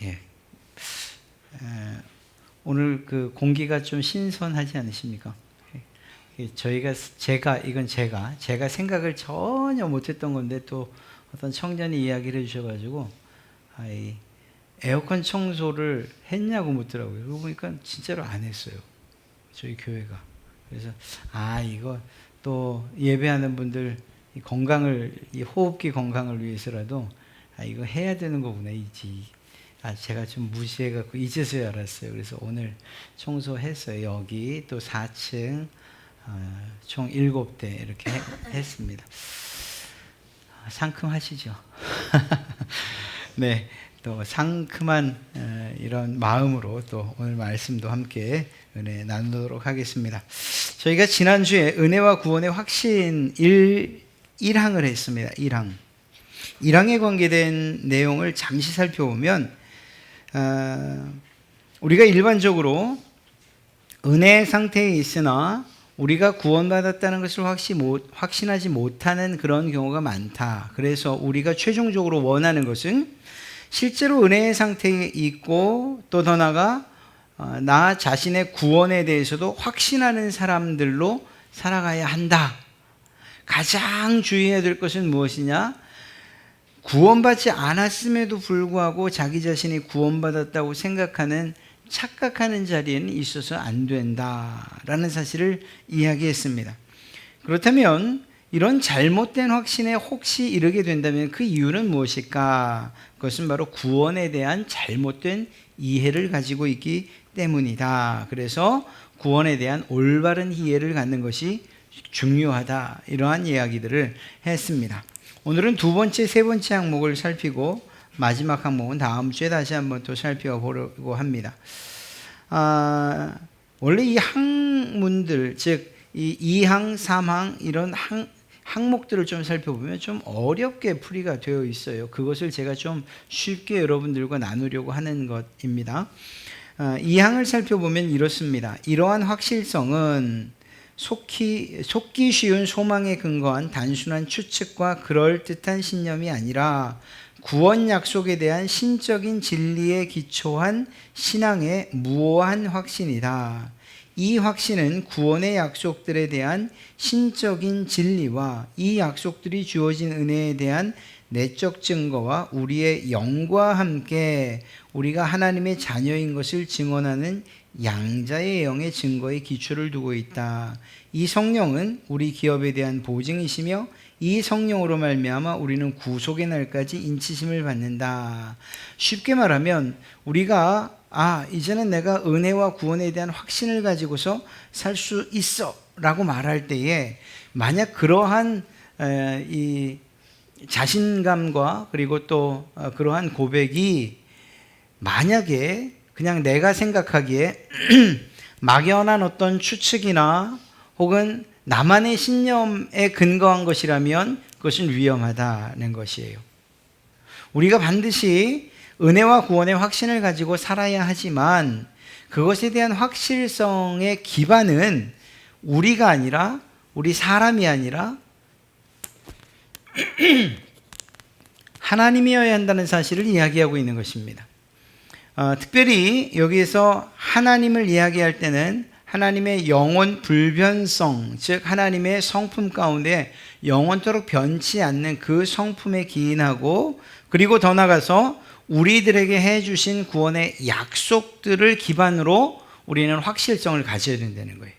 예. 오늘 그 공기가 좀 신선하지 않으십니까? 제가 생각을 전혀 못했던 건데 또 어떤 청년이 이야기를 해주셔가지고 이 에어컨 청소를 했냐고 묻더라고요. 그러고 보니까 진짜로 안 했어요. 저희 교회가. 그래서 이거 또 예배하는 분들 이 건강을, 이 호흡기 건강을 위해서라도 이거 해야 되는 거구나. 제가 좀 무시해갖고 이제서야 알았어요. 그래서 오늘 청소했어요. 여기 또 4층 총 7대 이렇게 했습니다. 상큼하시죠? 네, 또 상큼한 이런 마음으로 또 오늘 말씀도 함께 은혜 나누도록 하겠습니다. 저희가 지난주에 은혜와 구원의 확신 1항을 했습니다. 1항에 관계된 내용을 잠시 살펴보면 우리가 일반적으로 은혜 상태에 있으나 우리가 구원받았다는 것을 확신하지 못하는 그런 경우가 많다. 그래서 우리가 최종적으로 원하는 것은 실제로 은혜의 상태에 있고 또 더 나아가 나 자신의 구원에 대해서도 확신하는 사람들로 살아가야 한다. 가장 주의해야 될 것은 무엇이냐? 구원받지 않았음에도 불구하고 자기 자신이 구원받았다고 착각하는 자리에는 있어서 안 된다라는 사실을 이야기했습니다. 그렇다면 이런 잘못된 확신에 혹시 이르게 된다면 그 이유는 무엇일까? 그것은 바로 구원에 대한 잘못된 이해를 가지고 있기 때문이다. 그래서 구원에 대한 올바른 이해를 갖는 것이 중요하다. 이러한 이야기들을 했습니다. 오늘은 두 번째, 세 번째 항목을 살피고 마지막 항목은 다음 주에 다시 한번 또 살펴보려고 합니다. 원래 이 항문들, 즉 이 2항, 3항 이런 항목들을 좀 살펴보면 좀 어렵게 풀이가 되어 있어요. 그것을 제가 좀 쉽게 여러분들과 나누려고 하는 것입니다. 2항을 살펴보면 이렇습니다. 이러한 확실성은 속기 쉬운 소망에 근거한 단순한 추측과 그럴듯한 신념이 아니라 구원 약속에 대한 신적인 진리에 기초한 신앙의 무오한 확신이다. 이 확신은 구원의 약속들에 대한 신적인 진리와 이 약속들이 주어진 은혜에 대한 내적 증거와 우리의 영과 함께 우리가 하나님의 자녀인 것을 증언하는 양자의 영의 증거에 기초를 두고 있다. 이 성령은 우리 기업에 대한 보증이시며 이 성령으로 말미암아 우리는 구속의 날까지 인치심을 받는다. 쉽게 말하면 우리가 이제는 내가 은혜와 구원에 대한 확신을 가지고서 살 수 있어 라고 말할 때에 만약 그러한 이 자신감과 그리고 또 그러한 고백이 만약에 그냥 내가 생각하기에 막연한 어떤 추측이나 혹은 나만의 신념에 근거한 것이라면 그것은 위험하다는 것이에요. 우리가 반드시 은혜와 구원의 확신을 가지고 살아야 하지만 그것에 대한 확실성의 기반은 우리가 아니라 우리 사람이 아니라 하나님이어야 한다는 사실을 이야기하고 있는 것입니다. 특별히 여기에서 하나님을 이야기할 때는 하나님의 영원 불변성, 즉 하나님의 성품 가운데 영원토록 변치 않는 그 성품에 기인하고 그리고 더 나아가서 우리들에게 해주신 구원의 약속들을 기반으로 우리는 확실성을 가져야 된다는 거예요.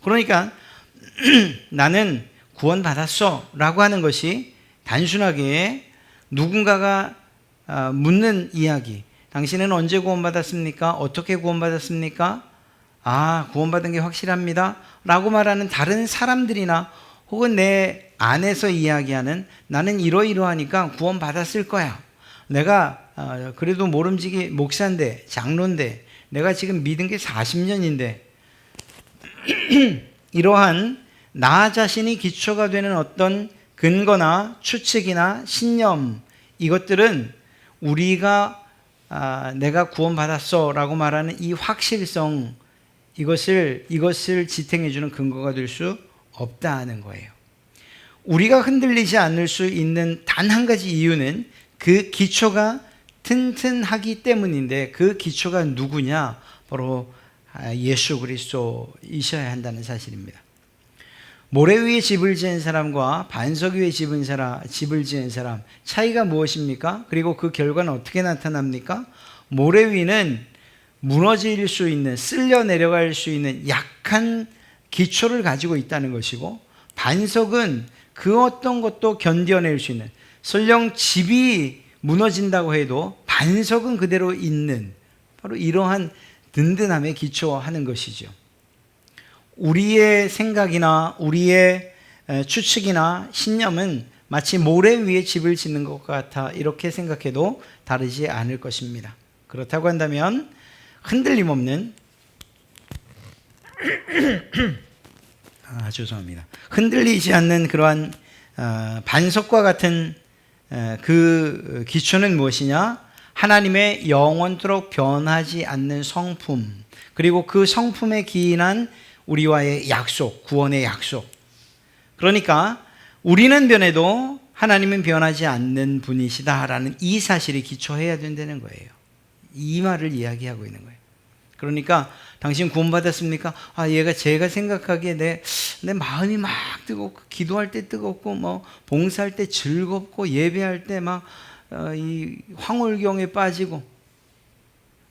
그러니까 나는 구원받았어 라고 하는 것이 단순하게 누군가가 묻는 이야기, 당신은 언제 구원받았습니까? 어떻게 구원받았습니까? 구원받은 게 확실합니다 라고 말하는 다른 사람들이나 혹은 내 안에서 이야기하는 나는 이러이러하니까 구원받았을 거야. 내가 그래도 모름지기 목사인데 장로인데 내가 지금 믿은 게 40년인데 이러한 나 자신이 기초가 되는 어떤 근거나 추측이나 신념, 이것들은 우리가 내가 구원받았어 라고 말하는 이 확실성, 이것을 지탱해주는 근거가 될 수 없다는 거예요. 우리가 흔들리지 않을 수 있는 단 한 가지 이유는 그 기초가 튼튼하기 때문인데 그 기초가 누구냐? 바로 예수 그리스도이셔야 한다는 사실입니다. 모래 위에 집을 지은 사람과 반석 위에 집을 지은 사람 차이가 무엇입니까? 그리고 그 결과는 어떻게 나타납니까? 모래 위는 무너질 수 있는, 쓸려 내려갈 수 있는 약한 기초를 가지고 있다는 것이고, 반석은 그 어떤 것도 견뎌낼 수 있는, 설령 집이 무너진다고 해도 반석은 그대로 있는, 바로 이러한 든든함에 기초하는 것이죠. 우리의 생각이나 우리의 추측이나 신념은 마치 모래 위에 집을 짓는 것 같아 이렇게 생각해도 다르지 않을 것입니다. 그렇다고 한다면 흔들림 없는 죄송합니다. 흔들리지 않는 그러한 반석과 같은 그 기초는 무엇이냐? 하나님의 영원토록 변하지 않는 성품, 그리고 그 성품에 기인한 우리와의 약속, 구원의 약속. 그러니까 우리는 변해도 하나님은 변하지 않는 분이시다라는 이 사실이 기초해야 된다는 거예요. 이 말을 이야기하고 있는 거예요. 그러니까 당신 구원받았습니까? 얘가 제가 생각하기에 내 마음이 막 뜨겁고, 기도할 때 뜨겁고, 봉사할 때 즐겁고, 예배할 때 막 이 황홀경에 빠지고,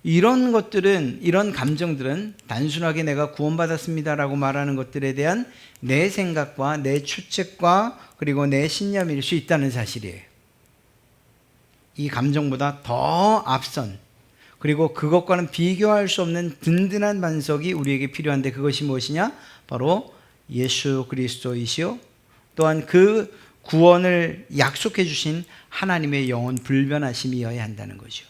이런 것들은, 이런 감정들은 단순하게 내가 구원받았습니다라고 말하는 것들에 대한 내 생각과 내 추측과 그리고 내 신념일 수 있다는 사실이에요. 이 감정보다 더 앞선, 그리고 그것과는 비교할 수 없는 든든한 반석이 우리에게 필요한데, 그것이 무엇이냐? 바로 예수 그리스도이시요, 또한 그 구원을 약속해 주신 하나님의 영원 불변하심이어야 한다는 거죠.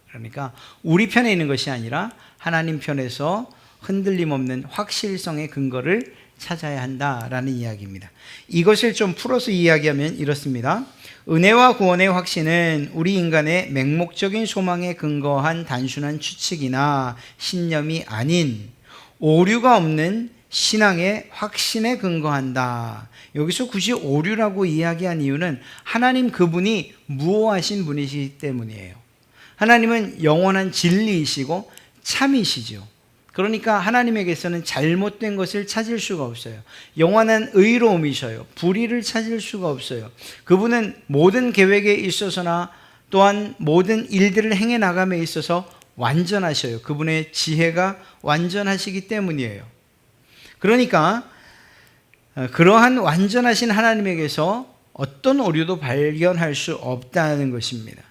그러니까 우리 편에 있는 것이 아니라 하나님 편에서 흔들림 없는 확실성의 근거를 찾아야 한다라는 이야기입니다. 이것을 좀 풀어서 이야기하면 이렇습니다. 은혜와 구원의 확신은 우리 인간의 맹목적인 소망에 근거한 단순한 추측이나 신념이 아닌 오류가 없는 신앙의 확신에 근거한다. 여기서 굳이 오류라고 이야기한 이유는 하나님 그분이 무오하신 분이시기 때문이에요. 하나님은 영원한 진리이시고 참이시죠. 그러니까 하나님에게서는 잘못된 것을 찾을 수가 없어요. 영원한 의로움이셔요. 불의를 찾을 수가 없어요. 그분은 모든 계획에 있어서나 또한 모든 일들을 행해 나감에 있어서 완전하셔요. 그분의 지혜가 완전하시기 때문이에요. 그러니까 그러한 완전하신 하나님에게서 어떤 오류도 발견할 수 없다는 것입니다.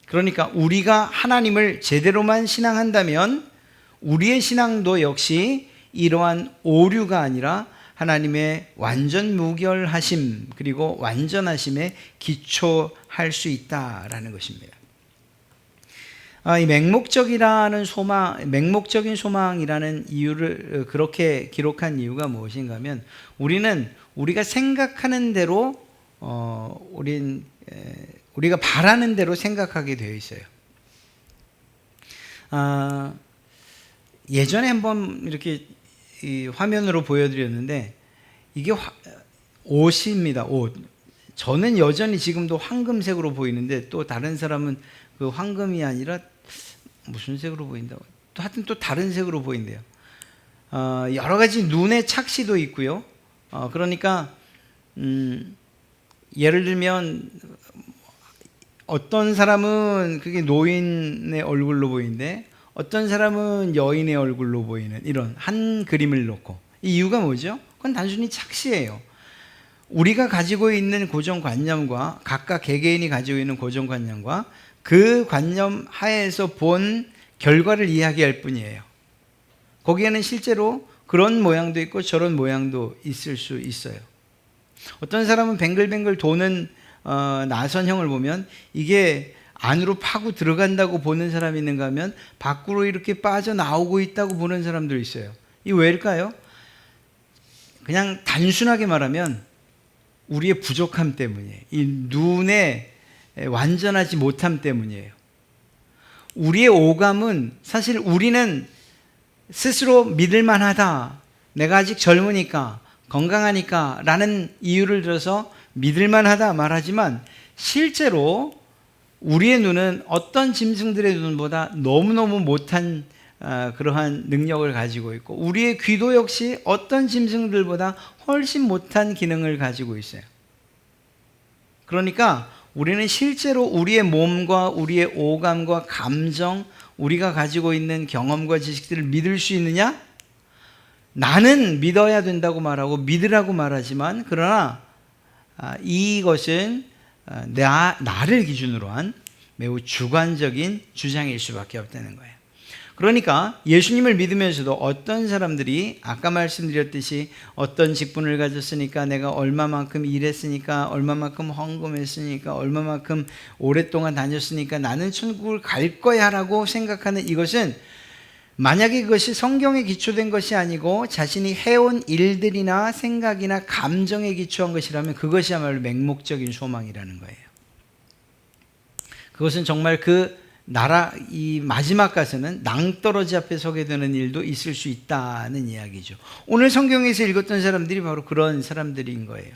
그러니까 우리가 하나님을 제대로만 신앙한다면 우리의 신앙도 역시 이러한 오류가 아니라 하나님의 완전 무결하심 그리고 완전하심에 기초할 수 있다라는 것입니다. 이 맹목적인 소망이라는 이유를 그렇게 기록한 이유가 무엇인가 하면, 우리가 생각하는 대로 우리가 바라는 대로 생각하게 되어 있어요. 예전에 한번 이렇게 이 화면으로 보여드렸는데, 이게 옷입니다. 옷. 저는 여전히 지금도 황금색으로 보이는데, 또 다른 사람은 그 황금이 아니라 무슨 색으로 보인다고? 또 하여튼 또 다른 색으로 보인대요. 여러 가지 눈의 착시도 있고요. 그러니까 예를 들면 어떤 사람은 그게 노인의 얼굴로 보이는데 어떤 사람은 여인의 얼굴로 보이는 이런 한 그림을 놓고, 이 이유가 뭐죠? 그건 단순히 착시예요. 우리가 가지고 있는 고정관념과 각각 개개인이 가지고 있는 고정관념과 그 관념 하에서 본 결과를 이야기할 뿐이에요. 거기에는 실제로 그런 모양도 있고 저런 모양도 있을 수 있어요. 어떤 사람은 뱅글뱅글 도는 나선형을 보면 이게 안으로 파고 들어간다고 보는 사람이 있는가 하면 밖으로 이렇게 빠져나오고 있다고 보는 사람도 있어요. 이게 왜일까요? 그냥 단순하게 말하면 우리의 부족함 때문이에요. 이 눈의 완전하지 못함 때문이에요. 우리의 오감은, 사실 우리는 스스로 믿을만하다, 내가 아직 젊으니까 건강하니까 라는 이유를 들어서 믿을만하다 말하지만, 실제로 우리의 눈은 어떤 짐승들의 눈보다 너무너무 못한 그러한 능력을 가지고 있고, 우리의 귀도 역시 어떤 짐승들보다 훨씬 못한 기능을 가지고 있어요. 그러니까 우리는 실제로 우리의 몸과 우리의 오감과 감정, 우리가 가지고 있는 경험과 지식들을 믿을 수 있느냐? 나는 믿어야 된다고 말하고 믿으라고 말하지만, 그러나 이것은 나를 기준으로 한 매우 주관적인 주장일 수밖에 없다는 거예요. 그러니까 예수님을 믿으면서도 어떤 사람들이 아까 말씀드렸듯이 어떤 직분을 가졌으니까, 내가 얼마만큼 일했으니까, 얼마만큼 헌금했으니까, 얼마만큼 오랫동안 다녔으니까 나는 천국을 갈 거야 라고 생각하는 이것은, 만약에 그것이 성경에 기초된 것이 아니고 자신이 해온 일들이나 생각이나 감정에 기초한 것이라면 그것이야말로 맹목적인 소망이라는 거예요. 그것은 정말 이 마지막 가서는 낭떠러지 앞에 서게 되는 일도 있을 수 있다는 이야기죠. 오늘 성경에서 읽었던 사람들이 바로 그런 사람들인 거예요.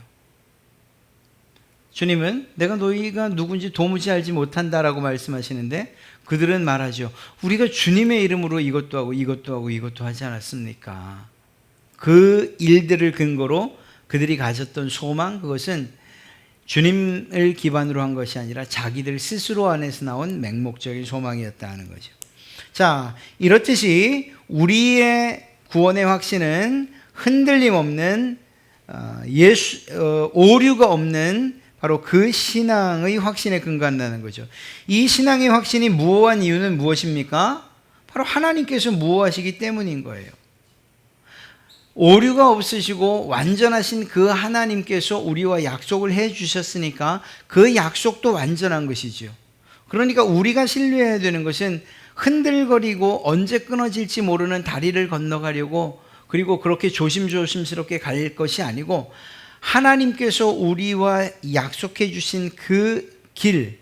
주님은 내가 너희가 누군지 도무지 알지 못한다라고 말씀하시는데, 그들은 말하죠. 우리가 주님의 이름으로 이것도 하고 이것도 하고 이것도 하지 않았습니까? 그 일들을 근거로 그들이 가졌던 소망, 그것은 주님을 기반으로 한 것이 아니라 자기들 스스로 안에서 나온 맹목적인 소망이었다는 거죠. 자, 이렇듯이 우리의 구원의 확신은 흔들림 없는 오류가 없는 바로 그 신앙의 확신에 근거한다는 거죠. 이 신앙의 확신이 무효한 이유는 무엇입니까? 바로 하나님께서 무효하시기 때문인 거예요. 오류가 없으시고 완전하신 그 하나님께서 우리와 약속을 해 주셨으니까 그 약속도 완전한 것이죠. 그러니까 우리가 신뢰해야 되는 것은 흔들거리고 언제 끊어질지 모르는 다리를 건너가려고, 그리고 그렇게 조심스럽게 갈 것이 아니고, 하나님께서 우리와 약속해 주신 그 길,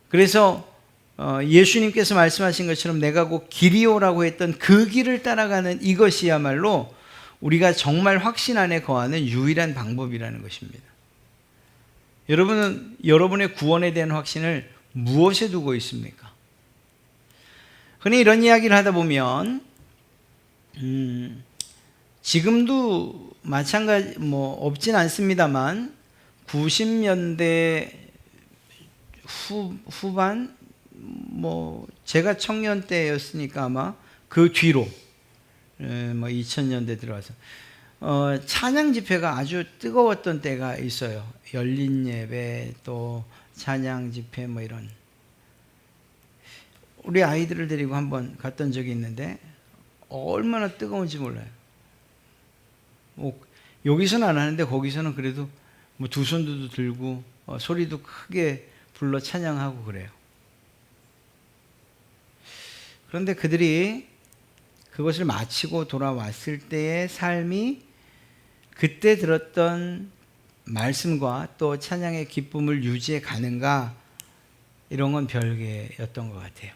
그래서 예수님께서 말씀하신 것처럼 내가 곧 길이요라고 했던 그 길을 따라가는 이것이야말로 우리가 정말 확신 안에 거하는 유일한 방법이라는 것입니다. 여러분은 여러분의 구원에 대한 확신을 무엇에 두고 있습니까? 흔히 이런 이야기를 하다 보면 지금도 마찬가지 없진 않습니다만 90년대 후반 제가 청년 때였으니까 아마 그 뒤로 2000년대 들어와서 찬양 집회가 아주 뜨거웠던 때가 있어요. 열린 예배, 또 찬양 집회 이런. 우리 아이들을 데리고 한번 갔던 적이 있는데 얼마나 뜨거운지 몰라요. 여기서는 안 하는데 거기서는 그래도 두 손도 들고 소리도 크게 불러 찬양하고 그래요. 그런데 그들이 그것을 마치고 돌아왔을 때의 삶이 그때 들었던 말씀과 또 찬양의 기쁨을 유지해 가는가, 이런 건 별개였던 것 같아요.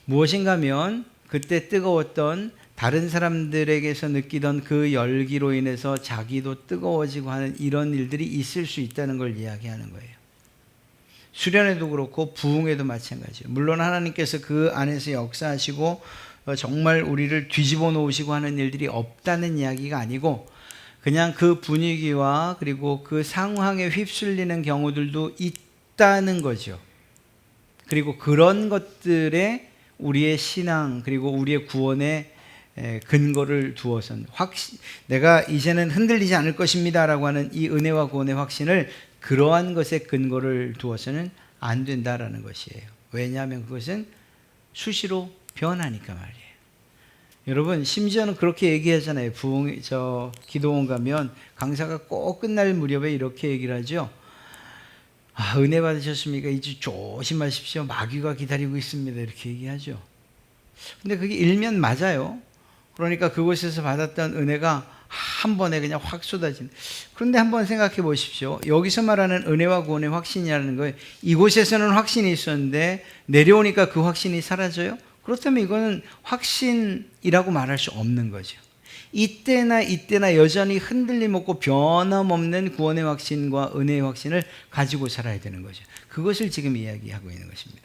무엇인가 하면 그때 뜨거웠던 다른 사람들에게서 느끼던 그 열기로 인해서 자기도 뜨거워지고 하는 이런 일들이 있을 수 있다는 걸 이야기하는 거예요. 수련회도 그렇고 부흥회도 마찬가지예요. 물론 하나님께서 그 안에서 역사하시고 정말 우리를 뒤집어 놓으시고 하는 일들이 없다는 이야기가 아니고, 그냥 그 분위기와 그리고 그 상황에 휩쓸리는 경우들도 있다는 거죠. 그리고 그런 것들에 우리의 신앙 그리고 우리의 구원의 근거를 두어서는 내가 이제는 흔들리지 않을 것입니다 라고 하는 이 은혜와 구원의 확신을 그러한 것에 근거를 두어서는 안 된다라는 것이에요. 왜냐하면 그것은 수시로 변하니까 말이에요. 여러분, 심지어는 그렇게 얘기하잖아요. 기도원 가면 강사가 꼭 끝날 무렵에 이렇게 얘기를 하죠. 은혜 받으셨습니까? 이제 조심하십시오. 마귀가 기다리고 있습니다. 이렇게 얘기하죠. 근데 그게 일면 맞아요. 그러니까 그곳에서 받았던 은혜가 한 번에 그냥 확 쏟아진. 그런데 한번 생각해 보십시오. 여기서 말하는 은혜와 구원의 확신이라는 거예요. 이곳에서는 확신이 있었는데 내려오니까 그 확신이 사라져요? 그렇다면 이거는 확신이라고 말할 수 없는 거죠. 이때나 여전히 흔들림 없고 변함없는 구원의 확신과 은혜의 확신을 가지고 살아야 되는 거죠. 그것을 지금 이야기하고 있는 것입니다.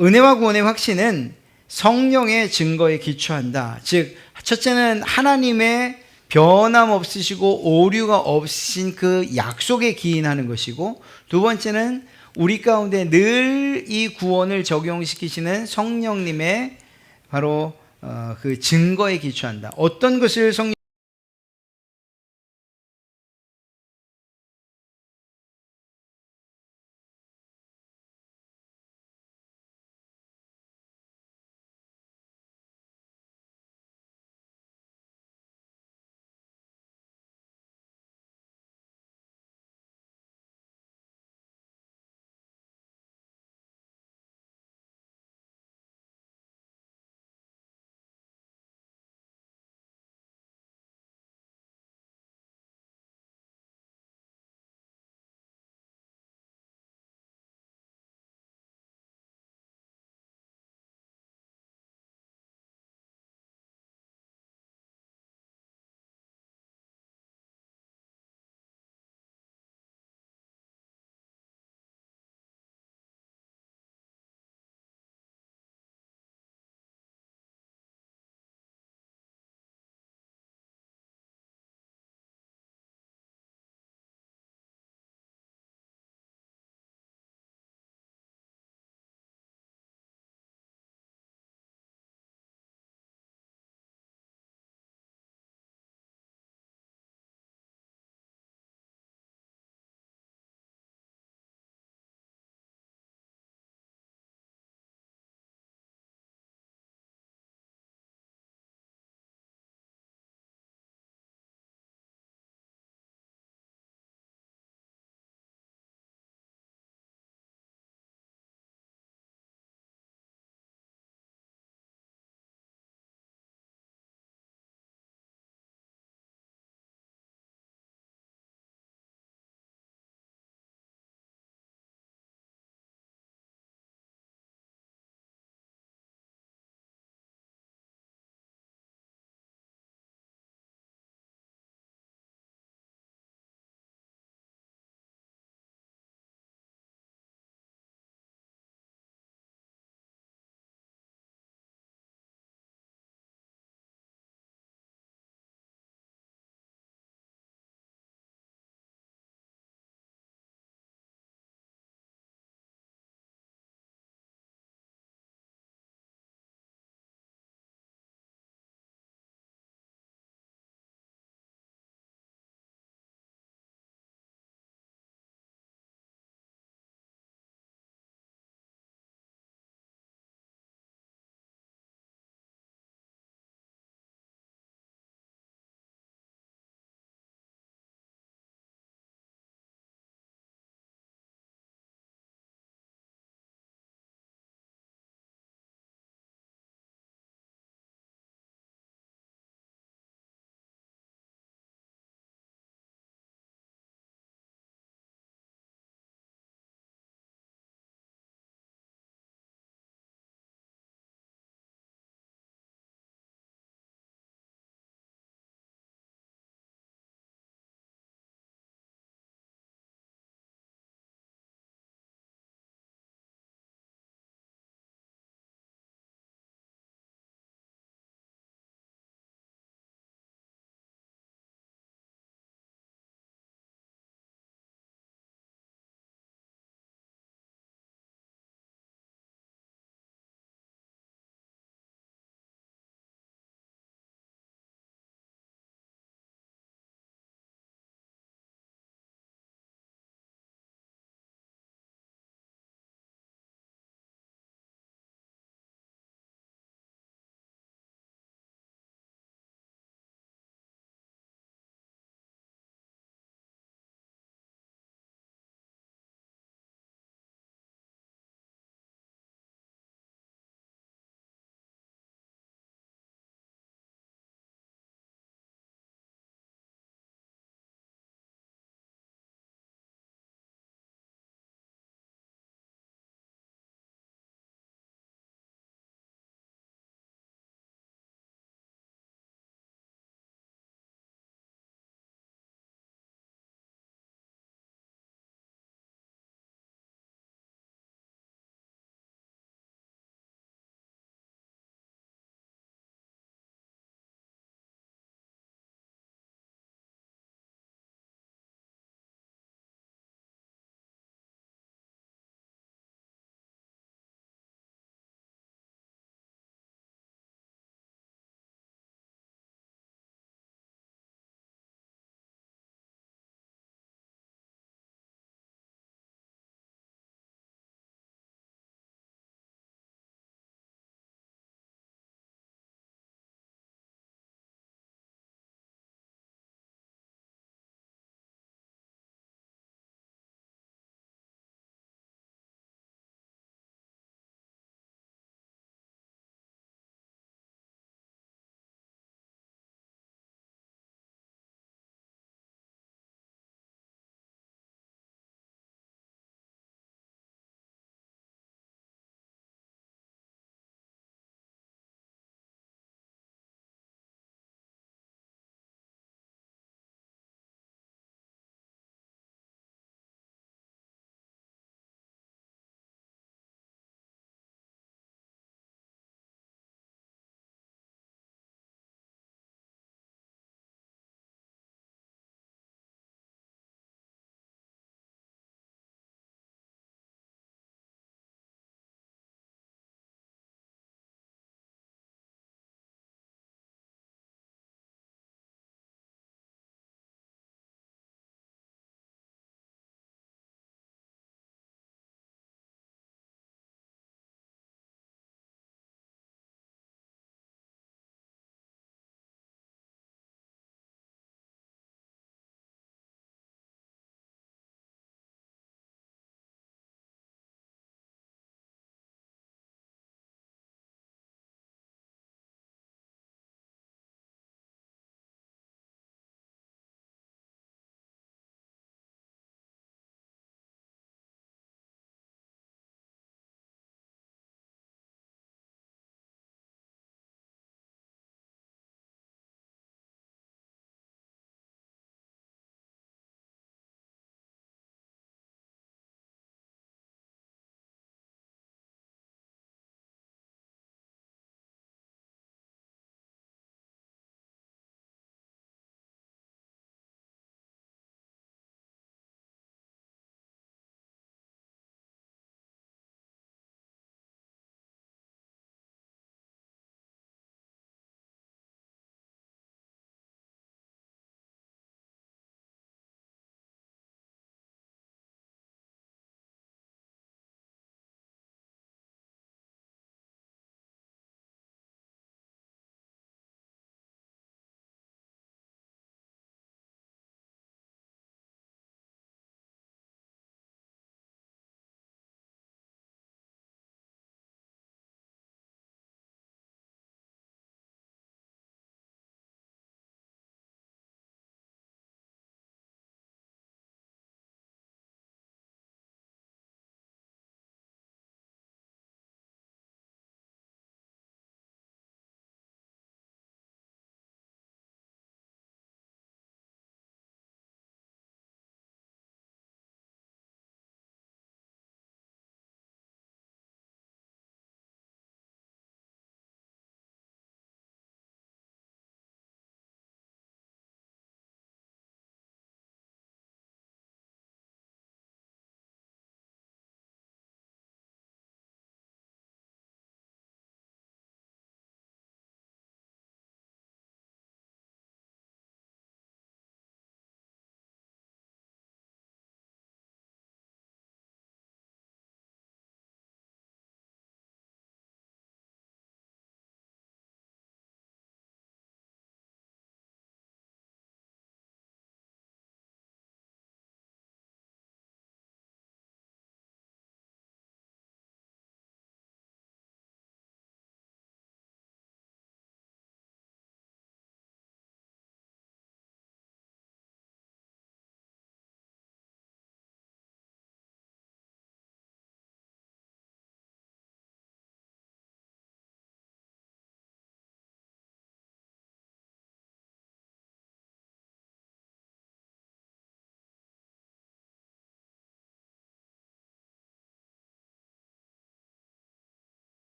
은혜와 구원의 확신은 성령의 증거에 기초한다. 즉 첫째는 하나님의 변함없으시고 오류가 없으신 그 약속에 기인하는 것이고, 두 번째는 우리 가운데 늘 이 구원을 적용시키시는 성령님의 바로 그 증거에 기초한다. 어떤 것을 성령